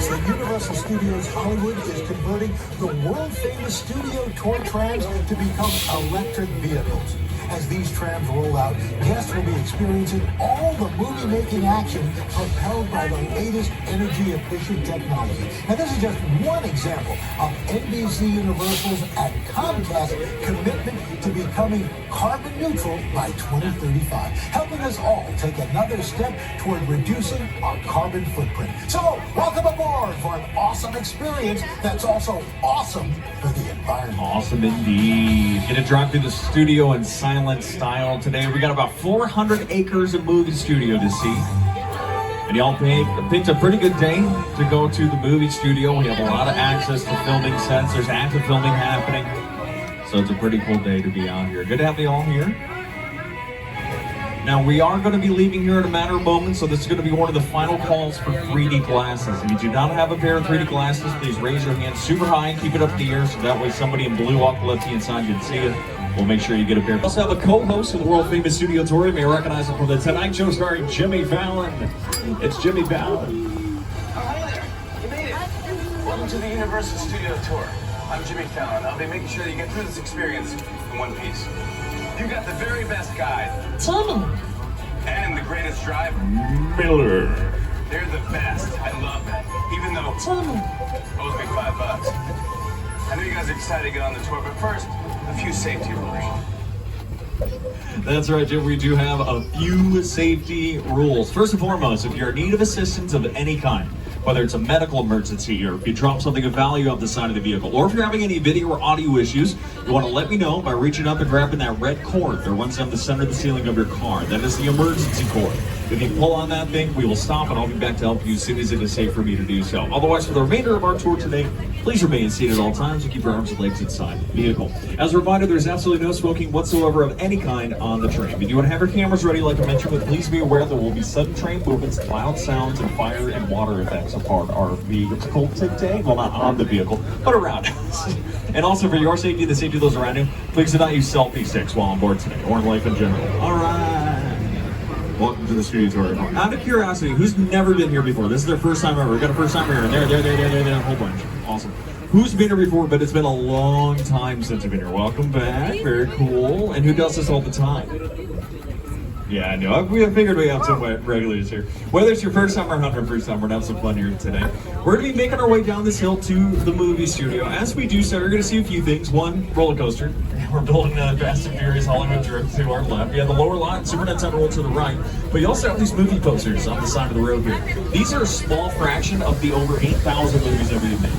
So Universal Studios Hollywood is converting the world-famous studio tour trams to become electric vehicles. As these trams roll out, guests will be experiencing all the movie-making action propelled by the latest energy-efficient technology. Now, this is just one example of NBC Universal's and Comcast's commitment to becoming carbon neutral by 2035, helping us all take another step toward reducing our carbon footprint. So, welcome aboard for an awesome experience that's also awesome for the environment. Awesome indeed. Gonna drive through the studio in silent style today. We got about 400 acres of movie studio to see. And y'all picked a pretty good day to go to the movie studio. We have a lot of access to filming sets. There's active filming happening. So it's a pretty cool day to be out here. Good to have you all here. Now we are going to be leaving here in a matter of moments, so this is going to be one of the final calls for 3D glasses. If you do not have a pair of 3D glasses, please raise your hand super high and keep it up in the air so that way somebody in blue off the left hand side can see it. We'll make sure you get a pair. We also have a co-host of the world famous studio tour. You may recognize him from the Tonight Show starring Jimmy Fallon. It's Jimmy Fallon. Hi there, you made it. Welcome to the Universal Studio Tour. I'm Jimmy Fallon. I'll be making sure that you get through this experience in one piece. You got the very best guide. Timmy. And the greatest driver. Miller. They're the best. I love that. Even though Timmy. owes me $5. I know you guys are excited to get on the tour, but first, a few safety rules. That's right, Jim. We do have a few safety rules. First and foremost, if you're in need of assistance of any kind, whether it's a medical emergency or if you drop something of value off the side of the vehicle, or if you're having any video or audio issues, you want to let me know by reaching up and grabbing that red cord that runs down the center of the ceiling of your car. That is the emergency cord. If you pull on that thing, we will stop and I'll be back to help you as soon as it is safe for me to do so. Otherwise, for the remainder of our tour today, please remain seated at all times and keep your arms and legs inside the vehicle. As a reminder, there's absolutely no smoking whatsoever of any kind on the train. If you want to have your cameras ready, like I mentioned, but please be aware there will be sudden train movements, loud sounds, and fire and water effects upon our vehicle today. Well, not on the vehicle, but around us. And also for your safety and the safety of those around you, please do not use selfie sticks while on board today, or in life in general. All right. Welcome to the studio tour. Out of curiosity, who's never been here before? This is their first time ever. We got a first timer here. There, a whole bunch. Awesome. Who's been here before, but it's been a long time since you've been here? Welcome back. Very cool. And who does this all the time? Yeah, I know. We figured we have some regulars here. Whether it's your first time or 100th time, we're gonna have some fun here today. We're gonna be making our way down this hill to the movie studio. As we do so, we're gonna see a few things. One, roller coaster. We're building Fast and Furious Hollywood Drift to our left. We have the lower lot, Supernet's Underworld to the right. But you also have these movie posters on the side of the road here. These are a small fraction of the over 8,000 movies that we've made.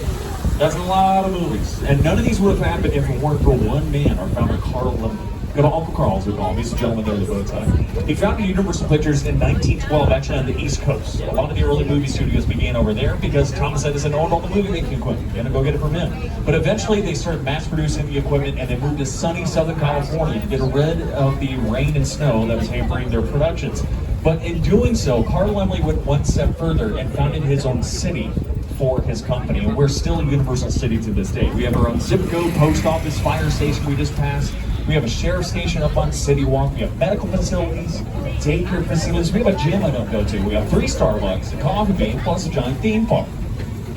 That's a lot of movies. And none of these would have happened if it weren't for one man, our founder, Carl Lemley. Go to Uncle Carl's, we call him. He's a gentleman there with a bow tie. He founded Universal Pictures in 1912, actually on the East Coast. A lot of the early movie studios began over there because Thomas Edison owned all the movie making equipment. You had to go get it from him. But eventually they started mass producing the equipment and they moved to sunny Southern California to get rid of the rain and snow that was hampering their productions. But in doing so, Carl Lemley went one step further and founded his own city for his company. And we're still a Universal City to this day. We have our own zip code, post office, fire station we just passed. We have a sheriff's station up on City Walk. We have medical facilities, daycare facilities. We have a gym I don't go to. We have 3 Starbucks, a coffee bean, plus a giant theme park,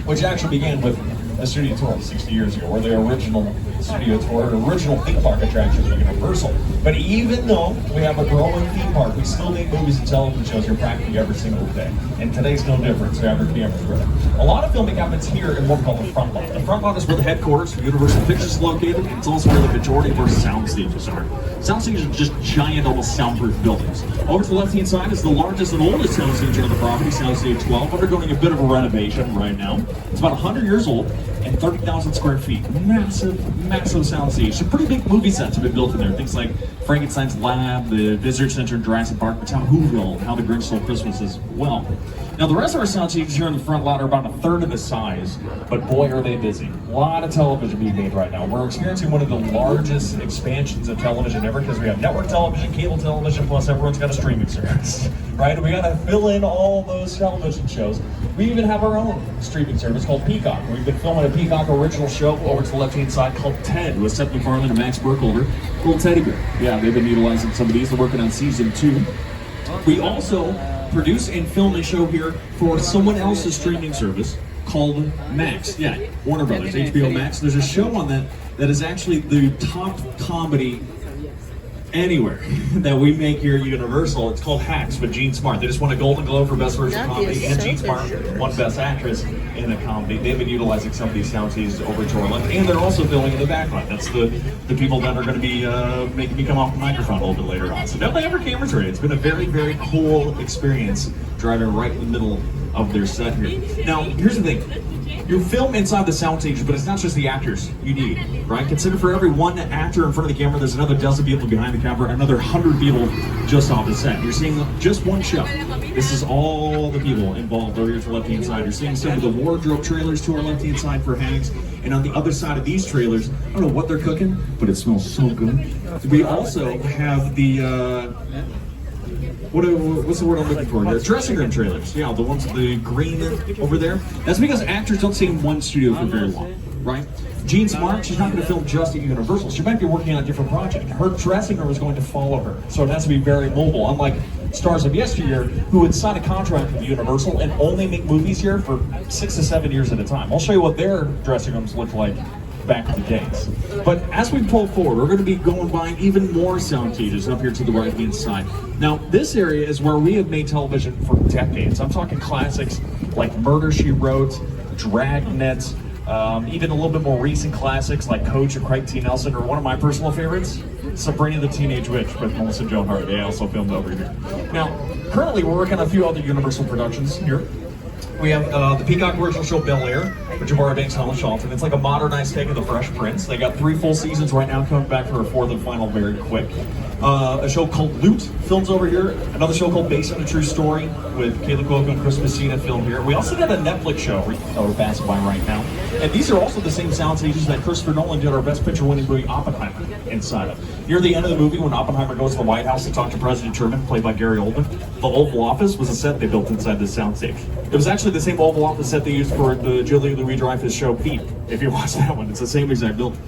which actually began with a studio tour 60 years ago, or the original studio tour, an original theme park attraction for Universal. But even though we have a growing theme park, we still make movies and television shows here practically every single day. And today's no different, so have your cameras ready. A lot of filming happens here in what we call the front lot. The front lot is where the headquarters of Universal Pictures is located. It's also where the majority of our sound stages are. Sound stages are just giant, almost soundproof buildings. Over to the left-hand side is the largest and oldest sound stage on the property, Sound Stage 12, undergoing a bit of a renovation right now. It's about 100 years old and 30,000 square feet. Massive sound stage. Some pretty big movie sets have been built in there. Things like Frankenstein's Lab, the Visitor Center in Jurassic Park, the town Whoville, and How the Grinch Stole Christmas as well. Now the rest of our sound stages here in the front lot are about 1/3 of the size, but boy are they busy. A lot of television being made right now. We're experiencing one of the largest expansions of television ever because we have network television, cable television, plus everyone's got a streaming service, right? And we gotta fill in all those television shows. We even have our own streaming service called Peacock. We've been filming a Peacock original show over to the left-hand side called Ted with Seth MacFarlane and Max Burkholder. Little teddy bear. Yeah, they've been utilizing some of these. They're working on season 2. We also produce and film a show here for someone else's streaming service called Max. Yeah, Warner Brothers, HBO Max. There's a show on that is actually the top comedy anywhere that we make here at Universal. It's called Hacks with Jean Smart. They just won a Golden Globe for Best Original Comedy, and Jean Smart won Best Actress in a comedy. They've been utilizing some of these sound stages over to our left, and they're also filming in the background. That's the people that are going to be making me come off the microphone a little bit later on. So definitely have our cameras ready. It's been a very, very cool experience driving right in the middle of their set here. Now, here's the thing. You film inside the sound stage, but it's not just the actors you need, right? Consider for every one actor in front of the camera, there's another dozen people behind the camera, another 100 people just off the set. You're seeing just one show. This is all the people involved over here to the left-hand side. You're seeing some of the wardrobe trailers to our left-hand side for Hanks, and on the other side of these trailers, I don't know what they're cooking, but it smells so good. We also have the, what's the word I'm looking for? The dressing room trailers. Yeah, the ones with the green over there. That's because actors don't stay in one studio for very long, right? Jean Smart, she's not going to film just at Universal. She might be working on a different project. Her dressing room is going to follow her, so it has to be very mobile. Unlike stars of yesteryear who would sign a contract with Universal and only make movies here for 6 to 7 years at a time. I'll show you what their dressing rooms look like back in the days. But as we pull forward, we're going to be going by even more sound stages up here to the right-hand side. Now, this area is where we have made television for decades. I'm talking classics like Murder, She Wrote, Dragnet, even a little bit more recent classics like Coach or Craig T. Nelson, or one of my personal favorites, Sabrina the Teenage Witch with Melissa Joan Hart. They also filmed over here. Now, currently we're working on a few other Universal productions here. We have the Peacock original show Bel Air with Jabari Banks, Helen Shelton. It's like a modernized take of The Fresh Prince. They got 3 full seasons right now, coming back for a 4th and final very quick. A show called Loot films over here. Another show called Based on a True Story with Kayla Cuoco and Chris Messina filmed here. We also did a Netflix show we're passing by right now. And these are also the same sound stages that Christopher Nolan did our Best Picture winning movie Oppenheimer inside of. Near the end of the movie, when Oppenheimer goes to the White House to talk to President Truman, played by Gary Oldman, the Oval Office was a set they built inside this soundstage. It was actually the same Oval Office set they used for the Julia Louis-Dreyfus show Peep. If you watch that one, it's the same exact building.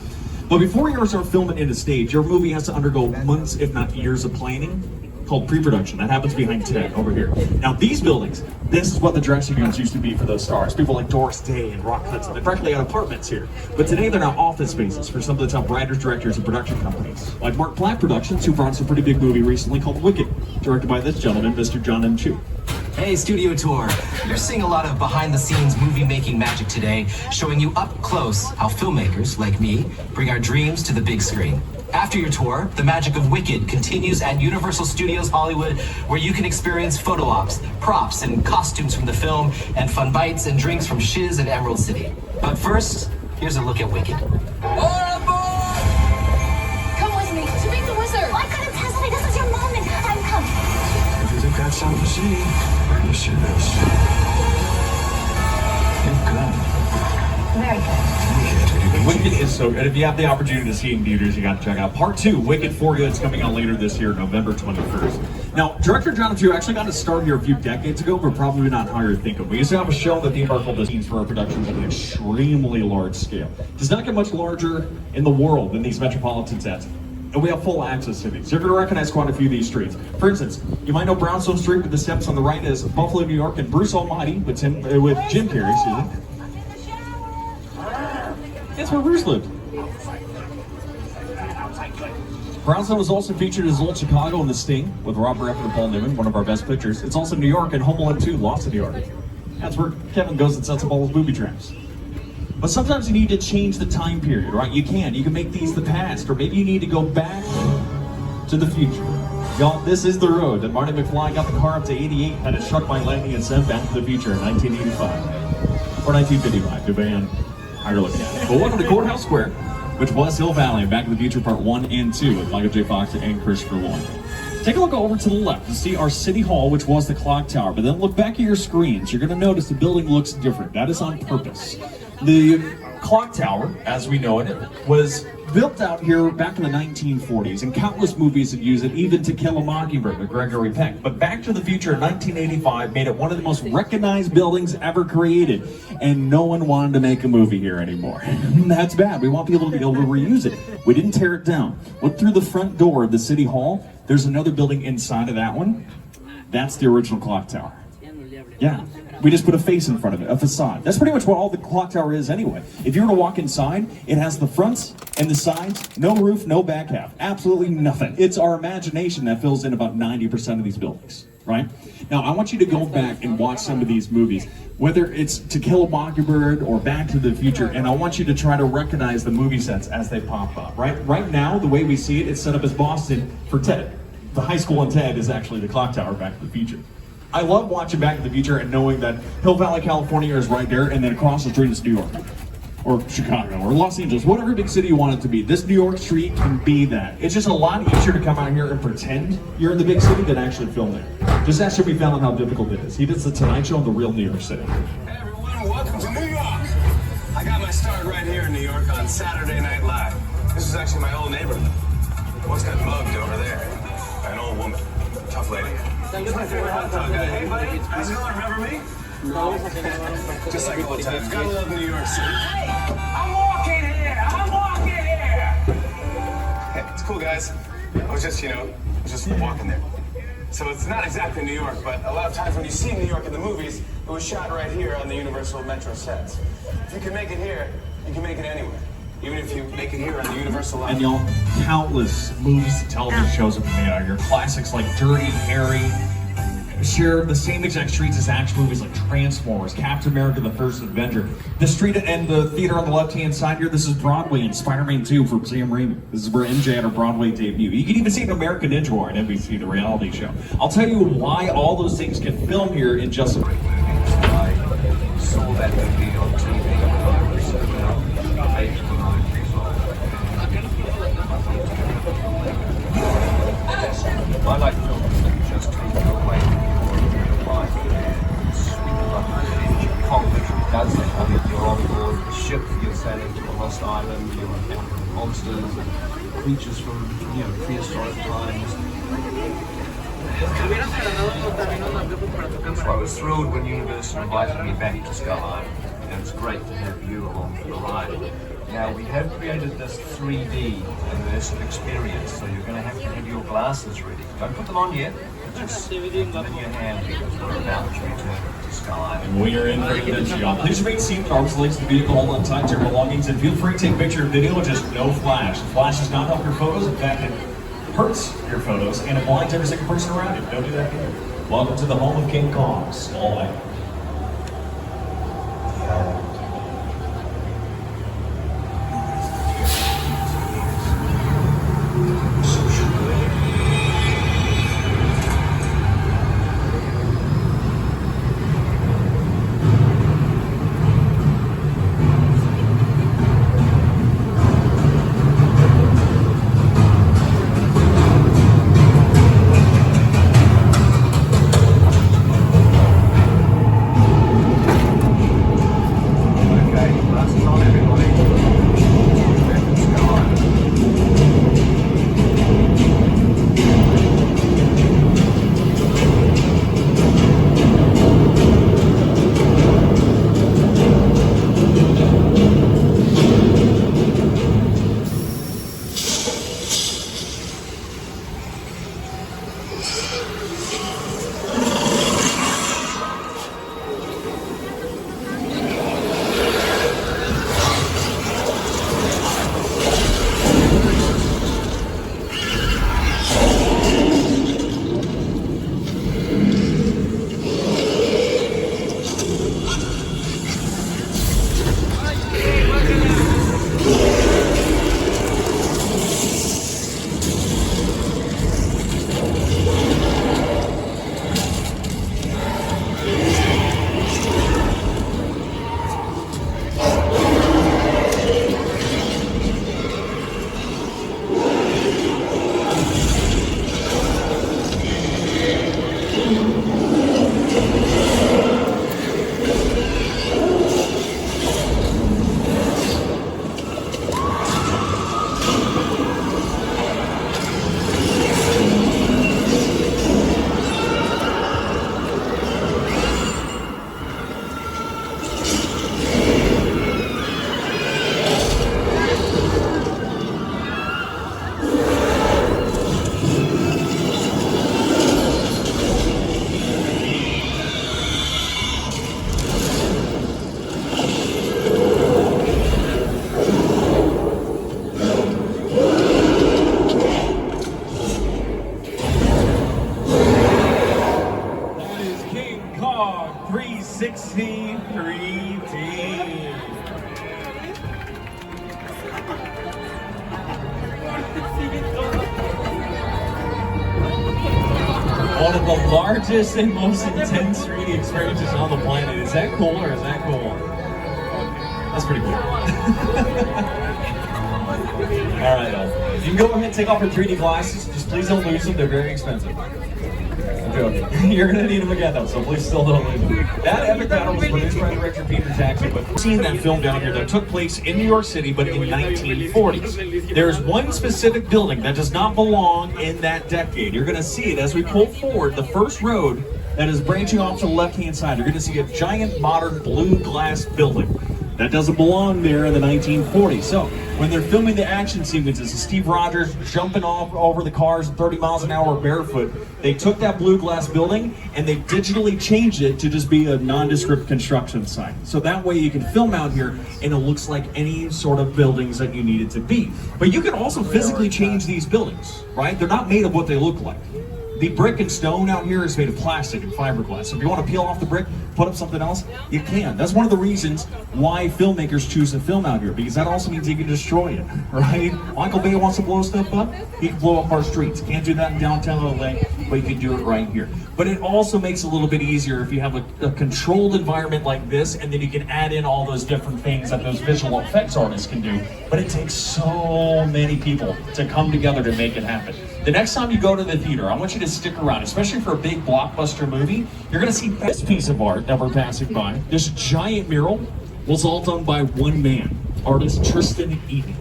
But before you start filming in a stage, your movie has to undergo months, if not years, of planning called pre-production. That happens behind Ted over here. Now these buildings, this is what the dressing rooms used to be for those stars. People like Doris Day and Rock Hudson. They practically had apartments here. But today they're now office spaces for some of the top writers, directors, and production companies. Like Mark Platt Productions, who brought us a pretty big movie recently called Wicked, directed by this gentleman, Mr. John M. Chu. Hey, Studio Tour. You're seeing a lot of behind-the-scenes movie-making magic today, showing you up close how filmmakers, like me, bring our dreams to the big screen. After your tour, the magic of Wicked continues at Universal Studios Hollywood, where you can experience photo ops, props, and costumes from the film, and fun bites and drinks from Shiz and Emerald City. But first, here's a look at Wicked. Come with me to meet the wizard. I couldn't tell me this is your moment. I'm coming. If you think that's something to see, you see this. You're good. Very good. Wicked is so good. If you have the opportunity to see it in theaters, you got to check out Part 2, Wicked for You. It's coming out later this year, November 21st. Now, director John Chu actually got to start here a few decades ago, but probably not how you're thinking. We used to have a show that theme park called the scenes for our productions at an extremely large scale. It does not get much larger in the world than these metropolitan sets. And we have full access to these. You're going to recognize quite a few of these streets. For instance, you might know Brownstone Street with the steps on the right is Buffalo, New York, and Bruce Almighty with Jim Carrey, excuse me. That's where Bruce lived. Brownstone was also featured as Old Chicago in The Sting with Robert Redford and Paul Newman, one of our best pictures. It's also New York and Home Alone 2, Lost in New York. That's where Kevin goes and sets up all his booby traps. But sometimes you need to change the time period, right? You can make these the past, or maybe you need to go back to the future. Y'all, this is the road that Marty McFly got the car up to 88, had it struck by lightning and sent back to the future in 1985. Or 1955, depending on how you're looking at it. But welcome to Courthouse Square, which was Hill Valley, Back to the Future Part 1 and 2 with Michael J. Fox and Christopher Lloyd. Take a look over to the left to see our City Hall, which was the clock tower, but then look back at your screens. You're going to notice the building looks different. That is on purpose. The clock tower, as we know it, was built out here back in the 1940s, and countless movies have used it, even To Kill a Mockingbird with Gregory Peck. But Back to the Future in 1985 made it one of the most recognized buildings ever created, and no one wanted to make a movie here anymore. That's bad. We want people to be able to reuse it. We didn't tear it down. Look through the front door of the City Hall. There's another building inside of that one. That's the original clock tower. Yeah, we just put a face in front of it, a facade. That's pretty much what all the clock tower is anyway. If you were to walk inside, it has the fronts and the sides, no roof, no back half, absolutely nothing. It's our imagination that fills in about 90% of these buildings, right? Now, I want you to go back and watch some of these movies, whether it's To Kill a Mockingbird or Back to the Future, and I want you to try to recognize the movie sets as they pop up, right? Right now, the way we see it, it's set up as Boston for Ted. The high school in Ted is actually the clock tower, Back to the Future. I love watching Back to the Future and knowing that Hill Valley, California is right there, and then across the street is New York, or Chicago, or Los Angeles, whatever big city you want it to be. This New York street can be that. It's just a lot easier to come out here and pretend you're in the big city than actually film there. Just ask Jimmy Fallon how difficult it is. He does the Tonight Show in the real New York City. Hey everyone, welcome to New York. I got my start right here in New York on Saturday Night Live. This is actually my old neighborhood. What's that mugged over there? An old woman, tough lady. He's my favorite hot dog guy. Hey buddy, how's it going? Remember me? No. Just like old times. Gotta love New York City. Hey, I'm walking here. Hey, it's cool, guys. I was just walking there. So it's not exactly New York, but a lot of times when you see New York in the movies, it was shot right here on the Universal Metro sets. If you can make it here, you can make it anywhere. Even if you make it here on the Universal line. And y'all, countless movies and television shows have been made out of here. Classics like Dirty Harry share the same exact streets as action movies like Transformers, Captain America: The First Avenger. The street and the theater on the left-hand side here, this is Broadway and Spider-Man 2 for Sam Raimi. This is where MJ had her Broadway debut. You can even see an American Ninja War on NBC, the reality show. I'll tell you why all those things can film here in just a minute. I saw that movie on TV when I was about 8 or 9 years old. I like films that just take you away from your life and sweep you up the edge. Kong literally does that. I mean, you're on board the ship, you're sailing to a lost island, you're encountering monsters and creatures from, prehistoric times. So I was thrilled when Universal invited me back to Skyline, and it's great to have you along for the ride. Now, we have created this 3D immersive experience, so you're going to have your glasses ready. Don't put them on yet, just put them in your hand because we're about to return to Skyline. And we are in for an adventure, y'all. Please remain seated, arms, legs, the vehicle, hold on tight to your belongings, and feel free to take a picture or video, just no flash. The flash does not help your photos. In fact, it hurts your photos, and it blinds every single person around you. Don't do that here. Welcome to the home of King Kong, Small Island. dog 360 3D. One of the largest and most intense 3D experiences on the planet. Is that cool or is that cool? That's pretty cool. All right, y'all. You can go ahead and take off your 3D glasses. Just please don't lose them. They're very expensive. I'm joking. You're going to need them again, though, so please still don't lose them. That epic battle was produced by director Peter Jackson. But we've seen that film down here that took place in New York City, but in the 1940s. There's one specific building that does not belong in that decade. You're going to see it as we pull forward the first road that is branching off to the left-hand side. You're going to see a giant modern blue glass building. That doesn't belong there in the 1940s. So when they're filming the action sequences of Steve Rogers jumping off over the cars at 30 miles an hour barefoot, they took that blue glass building and they digitally changed it to just be a nondescript construction site. So that way you can film out here and it looks like any sort of buildings that you need it to be. But you can also physically change these buildings, right? They're not made of what they look like. The brick and stone out here is made of plastic and fiberglass. So if you want to peel off the brick, put up something else, you can. That's one of the reasons why filmmakers choose to film out here, because that also means you can destroy it, right? Michael Bay wants to blow stuff up, he can blow up our streets. Can't do that in downtown LA, but you can do it right here. But it also makes it a little bit easier if you have a controlled environment like this, and then you can add in all those different things that those visual effects artists can do. But it takes so many people to come together to make it happen. The next time you go to the theater, I want you to stick around, especially for a big blockbuster movie. You're gonna see this piece of art that we're passing by. This giant mural was all done by one man, artist Tristan Eaton.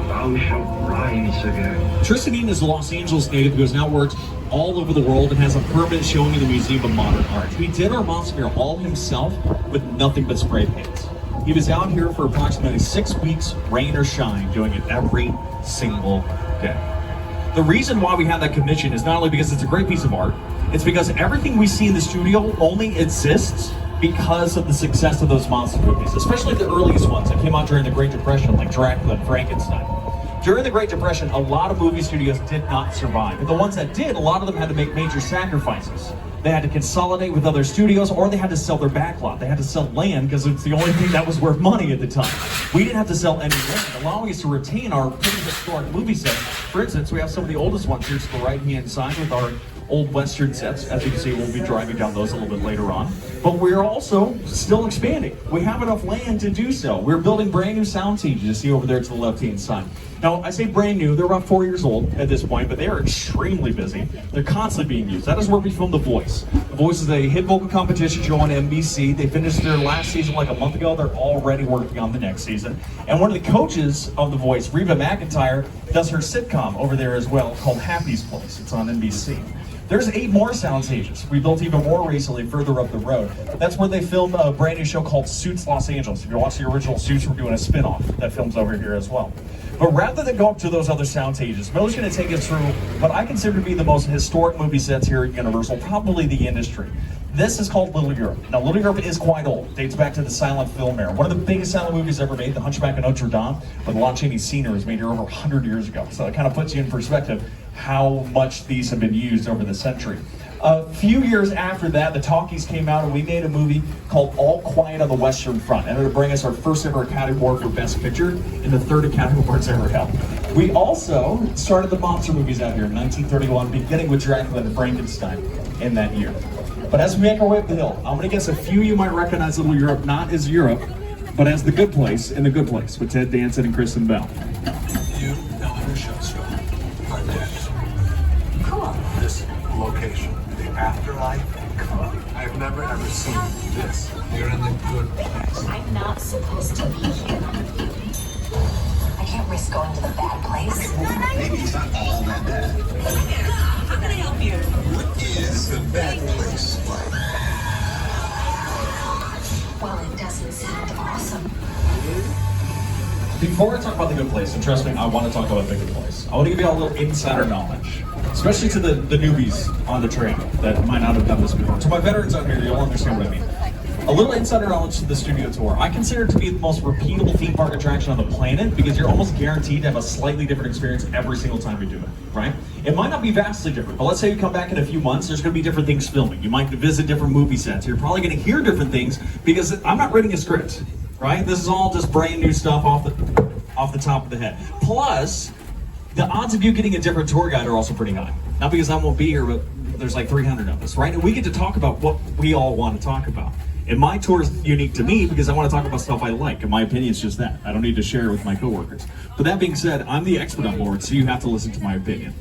Thou shalt rise again. Tristan Eaton is a Los Angeles native who has now worked all over the world and has a permit showing in the Museum of Modern Art. He did our monster mural all himself with nothing but spray paints. He was out here for approximately 6 weeks, rain or shine, doing it every single day. The reason why we have that commission is not only because it's a great piece of art, it's because everything we see in the studio only exists because of the success of those monster movies, especially the earliest ones that came out during the Great Depression, like Dracula and Frankenstein. During the Great Depression, a lot of movie studios did not survive. But the ones that did, a lot of them had to make major sacrifices. They had to consolidate with other studios, or they had to sell their backlot. They had to sell land because it's the only thing that was worth money at the time. We didn't have to sell any land, allowing us to retain our pretty historic movie sets. For instance, we have some of the oldest ones here to the right-hand side with our old Western sets. As you can see, we'll be driving down those a little bit later on. But we're also still expanding. We have enough land to do so. We're building brand new sound stages you see over there to the left-hand side. Now, I say brand new, they're about 4 years old at this point, but they are extremely busy. They're constantly being used. That is where we film The Voice. The Voice is a hit vocal competition show on NBC. They finished their last season like a month ago. They're already working on the next season. And one of the coaches of The Voice, Reba McEntire, does her sitcom over there as well called Happy's Place. It's on NBC. There's 8 more sound stages. We built even more recently further up the road. That's where they filmed a brand new show called Suits Los Angeles. If you watch the original Suits, we're doing a spin-off that films over here as well. But rather than go up to those other sound stages, Miller's going to take us through what I consider to be the most historic movie sets here at Universal, probably the industry. This is called Little Europe. Now, Little Europe is quite old. It dates back to the silent film era. One of the biggest silent movies ever made, The Hunchback of Notre Dame, with Lon Chaney Sr. was made here over 100 years ago. So it kind of puts you in perspective how much these have been used over the century. A few years after that, the talkies came out and we made a movie called All Quiet on the Western Front. And it would bring us our first ever Academy Award for Best Picture and the 3rd Academy Awards ever held. We also started the monster movies out here in 1931, beginning with Dracula and Frankenstein in that year. But as we make our way up the hill, I'm gonna guess a few you might recognize Little Europe, not as Europe, but as The Good Place in The Good Place with Ted Danson and Kristen Bell. You know how to show so are dead. Cool. This location, the afterlife, come on. I've never ever seen this. You're in the good place. I'm not supposed to be here. I can't risk going to the bad place. Maybe it's not all that bad. How can I help you? What is the bad place like? Well, it doesn't sound awesome. Before I talk about The Good Place, and trust me, I want to talk about The Good Place, I want to give you all a little insider knowledge, especially to the newbies on the train that might not have done this before. To my veterans out here, you'll understand what I mean. A little insider knowledge to the studio tour. I consider it to be the most repeatable theme park attraction on the planet because you're almost guaranteed to have a slightly different experience every single time you do it, right? It might not be vastly different, but let's say you come back in a few months, there's gonna be different things filming. You might visit different movie sets. You're probably gonna hear different things because I'm not writing a script, right? This is all just brand new stuff off the top of the head. Plus, the odds of you getting a different tour guide are also pretty high. Not because I won't be here, but there's like 300 of us, right? And we get to talk about what we all want to talk about. And my tour is unique to me because I want to talk about stuff I like, and my opinion is just that. I don't need to share it with my coworkers. But that being said, I'm the expert on board, so you have to listen to my opinion.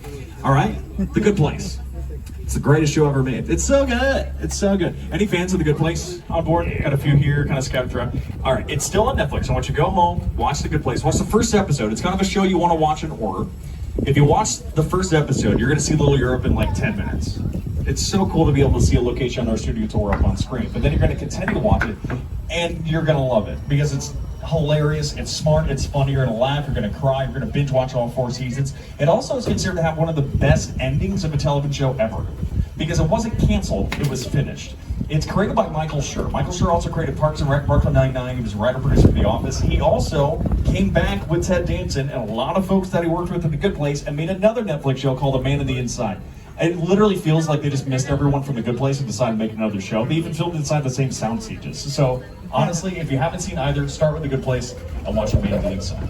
All right? The Good Place. It's the greatest show ever made. It's so good. It's so good. Any fans of The Good Place on board? Got a few here, kind of scattered throughout. All right, it's still on Netflix. I want you to go home, watch The Good Place. Watch the first episode. It's kind of a show you want to watch in order. If you watch the first episode, you're going to see Little Europe in like 10 minutes. It's so cool to be able to see a location on our studio tour up on screen. But then you're going to continue to watch it, and you're going to love it because it's hilarious, it's smart, it's funny, you're going to laugh, you're going to cry, you're going to binge watch all 4 seasons. It also is considered to have one of the best endings of a television show ever because it wasn't canceled, it was finished. It's created by Michael Schur. Michael Schur also created Parks and Rec, Brooklyn Nine-Nine. He was a writer-producer of The Office. He also came back with Ted Danson and a lot of folks that he worked with at The Good Place and made another Netflix show called A Man on the Inside. It literally feels like they just missed everyone from The Good Place and decided to make another show. They even filmed inside the same sound stages. So honestly, if you haven't seen either, start with The Good Place and watch A Man on the Inside.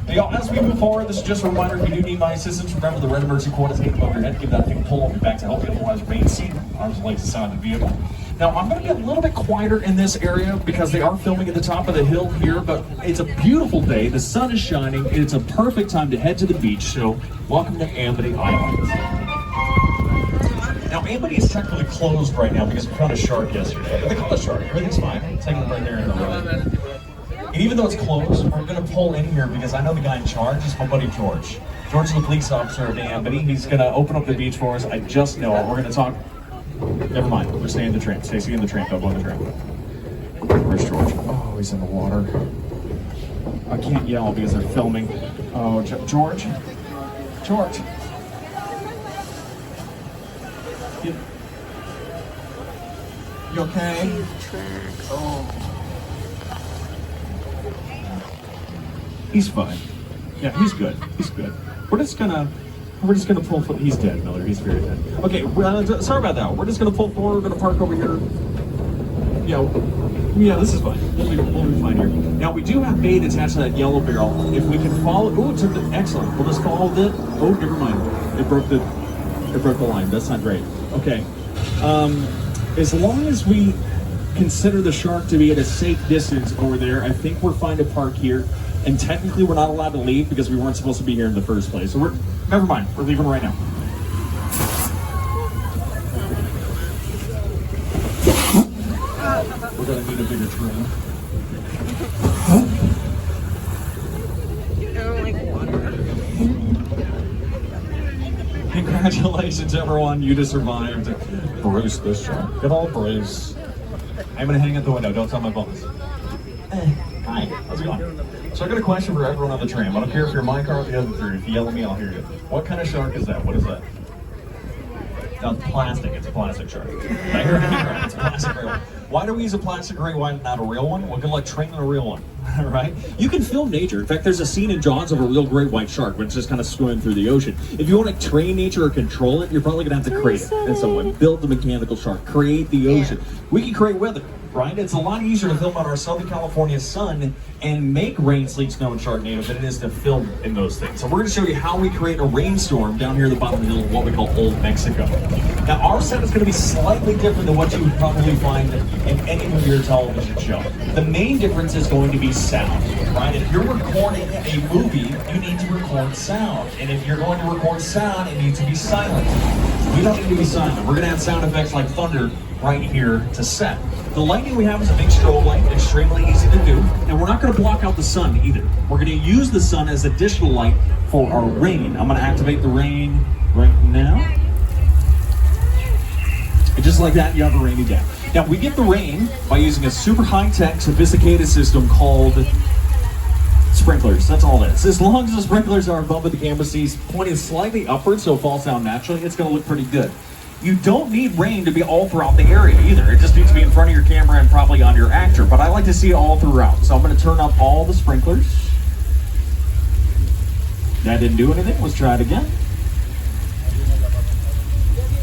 But y'all, as we move forward, this is just a reminder, if you do need my assistance, remember the red emergency cord is hanging above your head. Give that thing a pull, I'll be back to help you. Otherwise, remain seated. Arms and legs aside of the vehicle. Now, I'm going to be a little bit quieter in this area because they are filming at the top of the hill here, but it's a beautiful day. The sun is shining. It's a perfect time to head to the beach, so welcome to Amity Island. Now, Amity is technically closed right now because we found a shark yesterday. But they call it a shark. Everything's fine. I'm taking it right there in the road. And even though it's closed, we're going to pull in here because I know the guy in charge is my buddy George. George is the police officer of Amity. He's going to open up the beach for us. I just know it. We're going to talk. Never mind. We're staying in the train. Stacey in the train. Don't go in the train. Where's George? Oh, he's in the water. I can't yell because they're filming. Oh, George? George? You okay? Oh. He's fine. Yeah, he's good. He's good. We're just gonna pull. He's dead, Miller. He's very dead. Okay, sorry about that. We're just gonna pull forward. We're gonna park over here. Yeah, this is fine. We'll be fine here. Now we do have bait attached to that yellow barrel. If we can follow, excellent. We'll just follow it. Oh, never mind. It broke the line. That's not great. Okay. As long as we consider the shark to be at a safe distance over there, I think we're fine to park here. And technically, we're not allowed to leave because we weren't supposed to be here in the first place. So never mind. We're leaving right now. We're gonna need a bigger train. Congratulations, everyone. You just survived. Bruce the shark. Good old Bruce. I'm gonna hang at the window. Don't tell my boss. Hi. How's it going? So I got a question for everyone on the train. I don't care if you're my car or the other three. If you yell at me, I'll hear you. What kind of shark is that? What is that? No, it's plastic. It's a plastic shark. I heard it right. It's a plastic real one. Why do we use a plastic gray one, not a real one? We're gonna train a real one, right? You can film nature. In fact, there's a scene in Jaws of a real great white shark, but it's just kind of swimming through the ocean. If you want to train nature or control it, you're probably gonna have to create it in some way. Build the mechanical shark. Create the ocean. We can create weather. Right? It's a lot easier to film on our Southern California sun and make rain, sleet, snow, and Sharknado than it is to film in those things. So we're going to show you how we create a rainstorm down here at the bottom of the hill, what we call Old Mexico. Now, our set is going to be slightly different than what you would probably find in any movie or television show. The main difference is going to be sound, right? If you're recording a movie, you need to record sound. And if you're going to record sound, it needs to be silent. We don't need to be silent. We're going to add sound effects like thunder right here to set. The lighting we have is a big strobe light, extremely easy to do, and we're not going to block out the sun either. We're going to use the sun as additional light for our rain. I'm going to activate the rain right now. And just like that, you have a rainy day. Now, we get the rain by using a super high-tech, sophisticated system called sprinklers. That's all it is. As long as the sprinklers are above what the camera sees, pointing slightly upward so it falls down naturally, it's going to look pretty good. You don't need rain to be all throughout the area either. It just needs to be in front of your camera and probably on your actor. But I like to see it all throughout. So I'm going to turn up all the sprinklers. That didn't do anything. Let's try it again.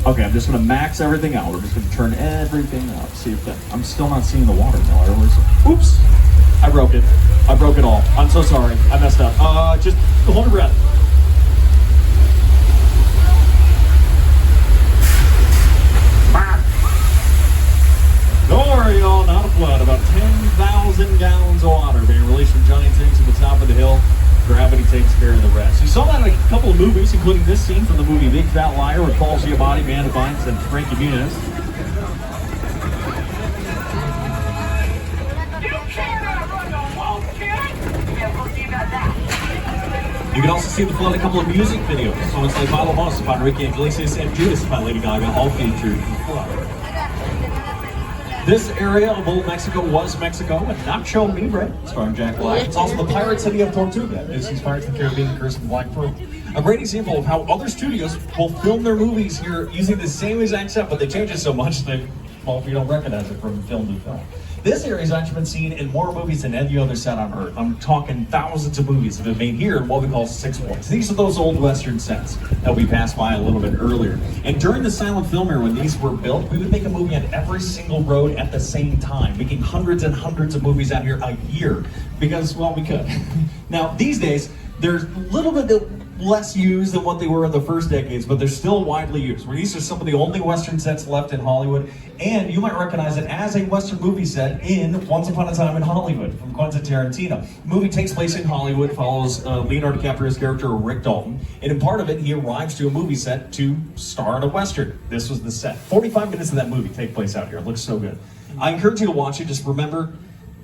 Okay, I'm just gonna max everything out. We're just gonna turn everything up. See if that. I'm still not seeing the water, Miller. Oops! I broke it. I broke it all. I'm so sorry. I messed up. Just hold your breath. Don't worry, y'all. Not a flood. About 10,000 gallons of water being released from giant tanks at the top of the hill. Gravity takes care of the rest. You saw that in a couple of movies, including this scene from the movie Big Fat Liar with Paul Giamatti, Amanda Bynes, and Frankie Muniz. You can also see the flood in a couple of music videos. Songs like Vamos by Ricky Iglesias and Judas by Lady Gaga, all featured in the flood. This area of Old Mexico was Mexico and Nacho Libre, starring Jack Black. It's also the pirate city of Tortuga. Disney's Pirates of the Caribbean, Curse of Black Pearl. A great example of how other studios will film their movies here using the same exact set, but they change it so much that, well, you don't recognize it from film to film. This area has actually been seen in more movies than any other set on Earth. I'm talking thousands of movies that have been made here in what we call 6 points. These are those old Western sets that we passed by a little bit earlier. And during the silent film era, when these were built, we would make a movie on every single road at the same time, making hundreds and hundreds of movies out here a year because, well, we could. Now, these days, they're a little bit less used than what they were in the first decades, but they're still widely used. These are some of the only Western sets left in Hollywood, and you might recognize it as a Western movie set in Once Upon a Time in Hollywood from Quentin Tarantino. The movie takes place in Hollywood, follows Leonardo DiCaprio's character Rick Dalton, and in part of it, he arrives to a movie set to star in a Western. This was the set. 45 minutes of that movie take place out here. It looks so good. I encourage you to watch it. Just remember,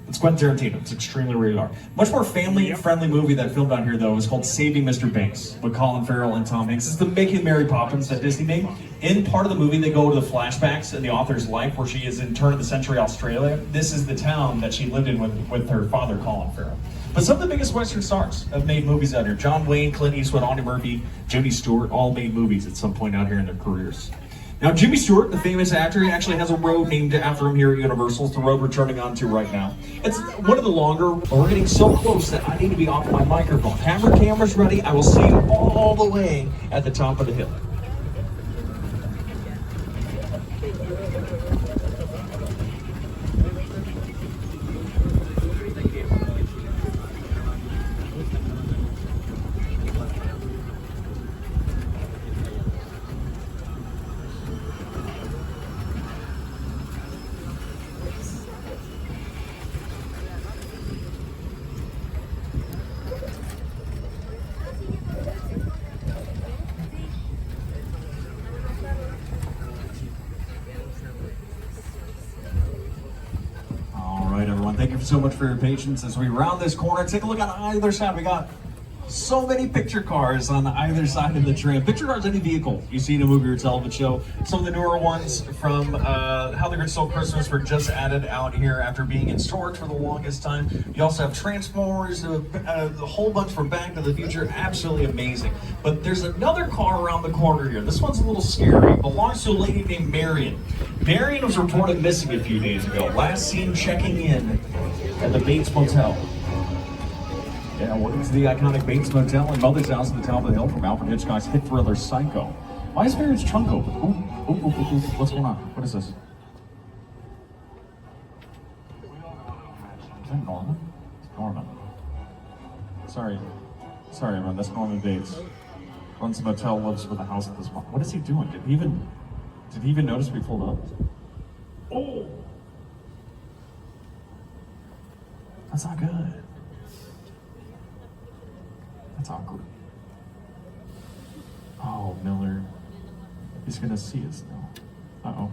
it's Quentin Tarantino. It's extremely rated R. Much more family-friendly movie that filmed out here, though, is called Saving Mr. Banks with Colin Farrell and Tom Hanks. It's the Making Mary Poppins that Disney made. In part of the movie, they go to the flashbacks in the author's life where she is in turn of the century Australia. This is the town that she lived in with her father, Colin Farrell. But some of the biggest Western stars have made movies out here. John Wayne, Clint Eastwood, Audie Murphy, Jimmy Stewart, all made movies at some point out here in their careers. Now, Jimmy Stewart, the famous actor, he actually has a road named after him here at Universal. It's the road we're turning onto right now. It's one of the longer, but we're getting so close that I need to be off my microphone. Hammer camera's ready. I will see you all the way at the top of the hill. Thank you so much for your patience as we round this corner. Take a look on either side. We got so many picture cars on either side of the tram. Picture cars, any vehicle you see in a movie or television show. Some of the newer ones from How the Grinch Stole Christmas were just added out here after being in storage for the longest time. You also have Transformers, a whole bunch from Back to the Future. Absolutely amazing. But there's another car around the corner here. This one's a little scary. It belongs to a lady named Marion. Marion was reported missing a few days ago. Last seen checking in at the Bates Motel. Yeah, what is the iconic Bates Motel and Mother's House at the top of the hill from Alfred Hitchcock's hit thriller Psycho? Why is Marion trunk open? Ooh, what's going on? What is this? Is that Norman? It's Norman. Sorry, everyone. That's Norman Bates. Runs the motel, lives with the house at this point. What is he doing? Did he even notice we pulled up? Oh, that's not good. That's awkward. Oh, Miller. He's gonna see us now. Uh-oh.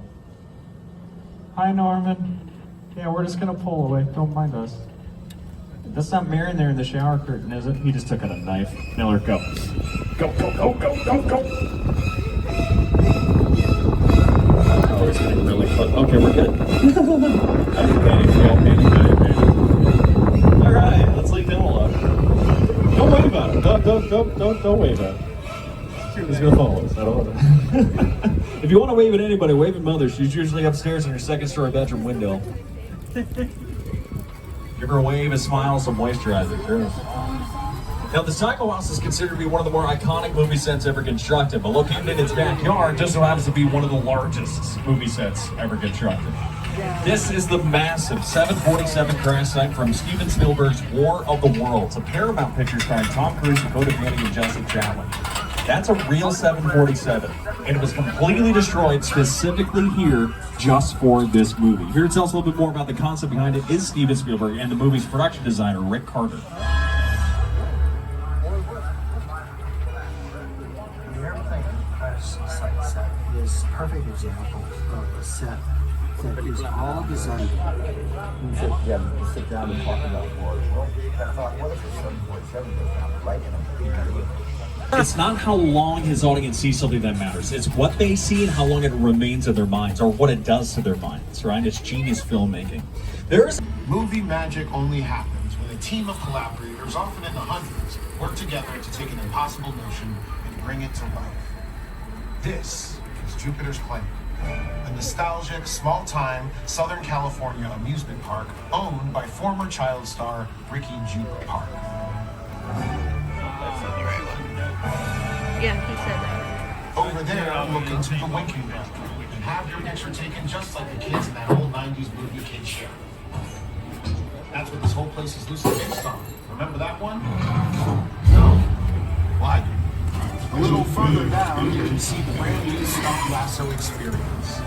Hi, Norman. Yeah, we're just gonna pull away. Don't mind us. That's not Marion there in the shower curtain, is it? He just took out a knife. Miller, go. Go. Oh, it's getting really close. Okay, we're good. I didn't panic. All right, let's leave him alone. Don't wave about it. Don't wave at it. He's gonna follow us. I don't know. If you want to wave at anybody, wave at Mother. She's usually upstairs in her second-story bedroom window. Give her a wave, a smile, some moisturizer. Sure. Now, the Psycho House is considered to be one of the more iconic movie sets ever constructed, but located in its backyard just so happens to be one of the largest movie sets ever constructed. This is the massive 747 crash site from Steven Spielberg's War of the Worlds, a Paramount picture starring Tom Cruise, Dakota Fanning, and Justin Chatwin. That's a real 747, and it was completely destroyed specifically here just for this movie. Here to tell us a little bit more about the concept behind it is Steven Spielberg and the movie's production designer, Rick Carter. The Airplane Crash Site set is a perfect example of a set that is all designed. Sit down and talk about wars. Well, I thought, what if the 747 goes down? Like in a It's not how long his audience sees something that matters. It's what they see and how long it remains in their minds, or what it does to their minds, right? It's genius filmmaking. Movie magic only happens when a team of collaborators, often in the hundreds, work together to take an impossible notion and bring it to life. This is Jupiter's Claim, a nostalgic, small-time Southern California amusement park owned by former child star Ricky Jupe Park. Yeah, he said that. Over there, look into the winking room and have your picture taken just like the kids in that old 90s movie Kid Show. That's what this whole place is loosely based on. Remember that one? No? Why? A little further down, you can see the brand new Stunt Lasso experience.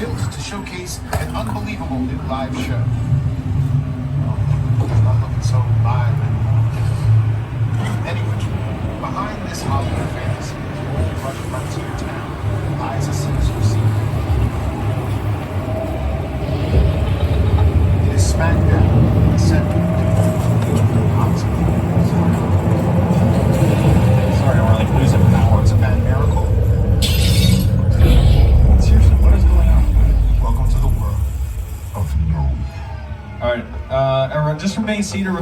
Built to showcase an unbelievable new live show. It's not looking so live anymore. Anyway, behind this Hollywood fantasy is an old rush frontier town that lies a sinister secret. It is smack down in the center of the hospital. Sorry, we're like losing power. It's a bad miracle. Seriously, what is going on? Welcome to the world of no. All right, everyone, just remain seated.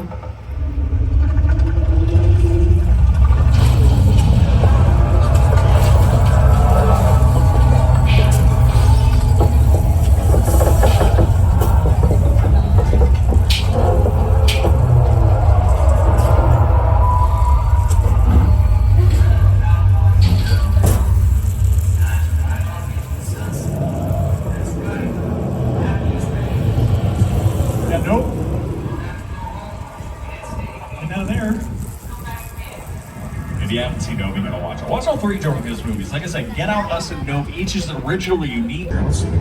If you haven't seen Nope, you gotta watch it. Watch all three Jordan Peele's movies. Like I said, Get Out, Us, and Nope. Each is originally unique. We're family.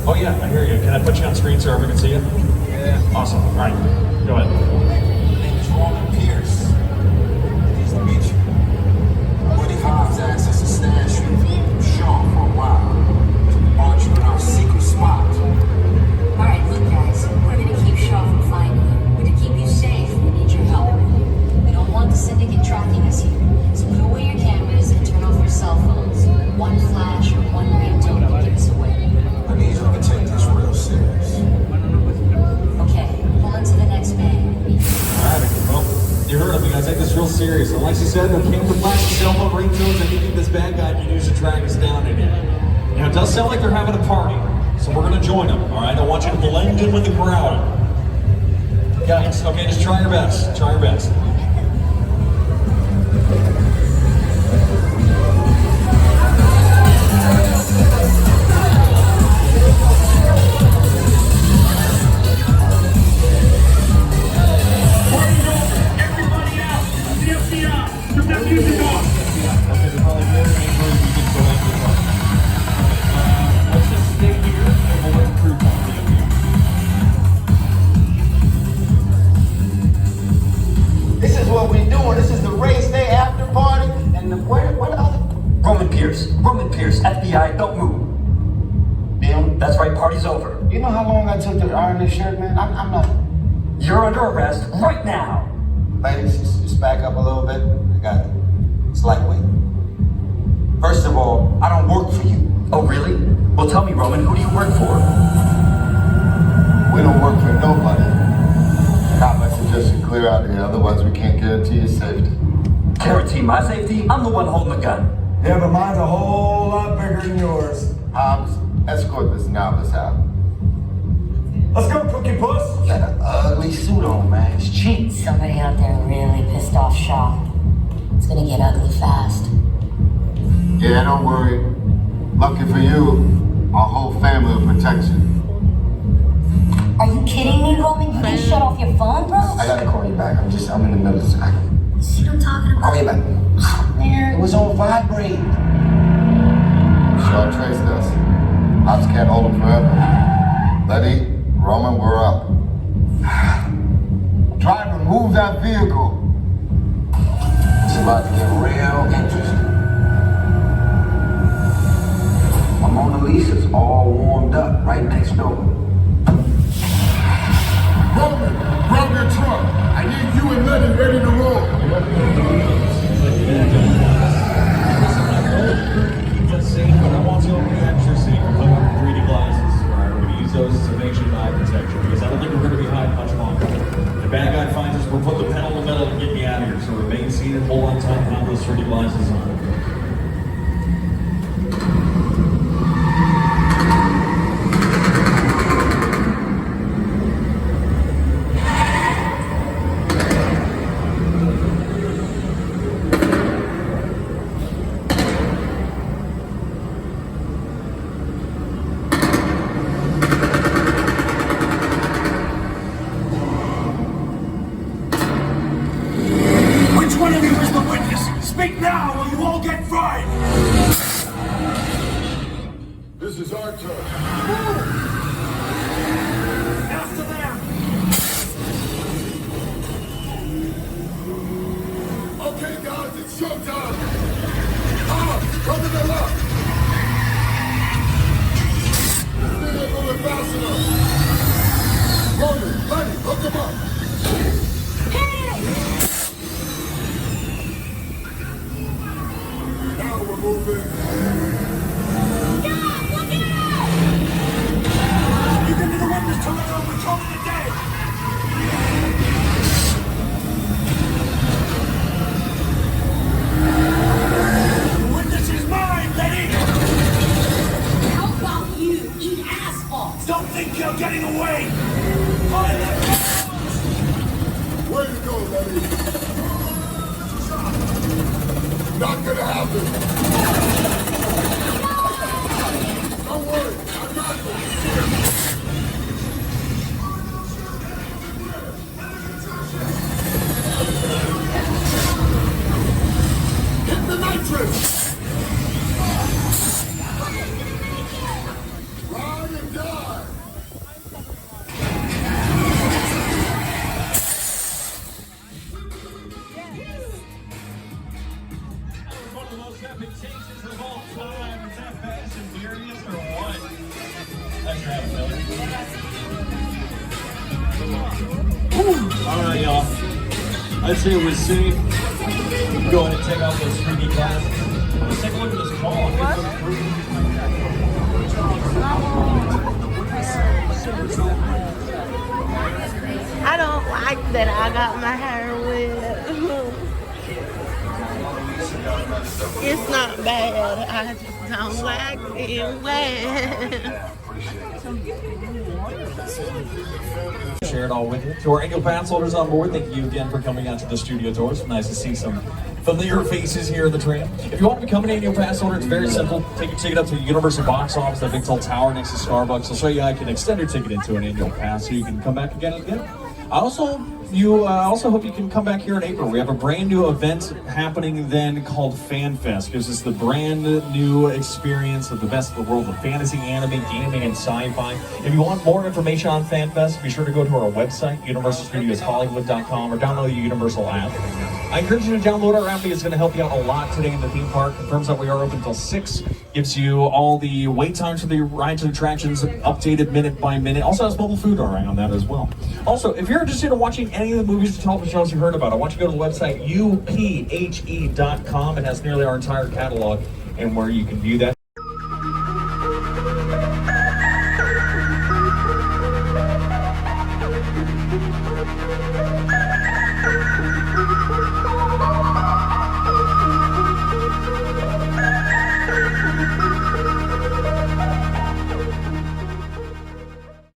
Oh yeah, I hear you. Can I put you on screen so everyone can see you? Yeah. Awesome. All right, go ahead. My name is Roman Pierce. Nice to meet you. Buddy Hobbs asked us to stash you Sean for a while. Arch you in our secret spot. Alright, look guys, we're gonna keep Shaw from finding you. We're to keep you safe. We need your help. We don't want the syndicate tracking us here. So put away your cameras and turn off your cell phones. One flash or one ringtone can give us away. I need y'all to take this real serious. Okay, pull into the next bay. Alright, well, you heard him. We gotta take this real serious. And like she said, there came the flash of cell phone ringtones and anything this bad guy can use to track us down in here. You know, it does sound like they're having a party, so we're gonna join them, alright? I want you to blend in with the crowd. Guys, okay, just try your best. Try your best. This is what we're doing. This is the race day after party. And where the other? Roman Pierce, FBI, don't move. Damn. That's right, party's over. You know how long I took to iron this shirt, man? I'm not. You're under arrest right now. Ladies, just back up a little bit. I got it. It's lightweight. First of all, I don't work for you. Oh, really? Well, tell me, Roman, who do you work for? We don't work for nobody. I suggest you clear out of here, otherwise we can't guarantee your safety. Guarantee my safety? I'm the one holding the gun. Yeah, but mine's a whole lot bigger than yours. Hobbs, escort this novice out. Let's go, Cookie Puss. You got an ugly suit on, man. It's cheap. Somebody out there really pissed off Shaw. It's gonna get ugly fast. Yeah, don't worry. Lucky for you, our whole family will protect you. Are you kidding me, Roman? You can shut off your phone, bro? I gotta call you back. I'm in the middle of something. See what I'm talking about? Call you back. Oh, man. It was on vibrate. Shaw traced us. Ops can't hold him forever. Letty, Roman, we're up. Driver, move that vehicle. It's about to get real interesting. My Mona Lisa's all warmed up right next door. Roman, grab your truck. I need you and Letty ready to roll. But I want you to be extra safe. We're putting on 3D glasses. All right, we're going to use those as a nationwide eye protection because I don't think we're going to be hiding much longer. The bad guy finds us, we'll put the pedal in the metal and get me out of here. So remain seated, hold on tight, and have those 3D glasses on. One of you is the witness. Speak now or you all get fried. This is our turn. After them. Okay, guys, it's showtime. Come to the left. Still ain't moving fast enough. Roman, Letty, hook him up. Now we're moving. God, look out! You can be the witness to it or we call it a day. The witness is mine, Letty. How about you eat asphalt? Don't think you're getting away. Way to go, Letty. Not gonna happen. Don't worry, I got you. Hit the nitrous. Ride and die. One of the most epic chases of all time. Is that Fast and Furious or what? That's Travis Miller. All right, y'all. I'd say we're safe. Go ahead and take out those 3D glasses. Let's take a look at this call. I don't like that I got my hair wet. It's not bad. I just don't like being wet. Share it all with you. To our annual pass holders on board, thank you again for coming out to the studio tours. It's nice to see some familiar faces here in the train. If you want to become an annual pass holder, it's very simple. Take your ticket up to the Universal box office, that big tall tower next to Starbucks. I'll show you how you can extend your ticket into an annual pass so you can come back again and again. I also hope you can come back here in April. We have a brand new event happening then called Fan Fest. This is the brand new experience of the best of the world of fantasy, anime, gaming, and sci-fi. If you want more information on Fan Fest, be sure to go to our website, universalstudioshollywood.com, or download the Universal app. I encourage you to download our app because it's going to help you out a lot today in the theme park. Confirms that we are open until 6. Gives you all the wait times for the rides and attractions updated minute by minute. Also has mobile food around that as well. Also, if you're interested in watching any of the movies or television shows you heard about, I want you to go to the website uphe.com. It has nearly our entire catalog and where you can view that.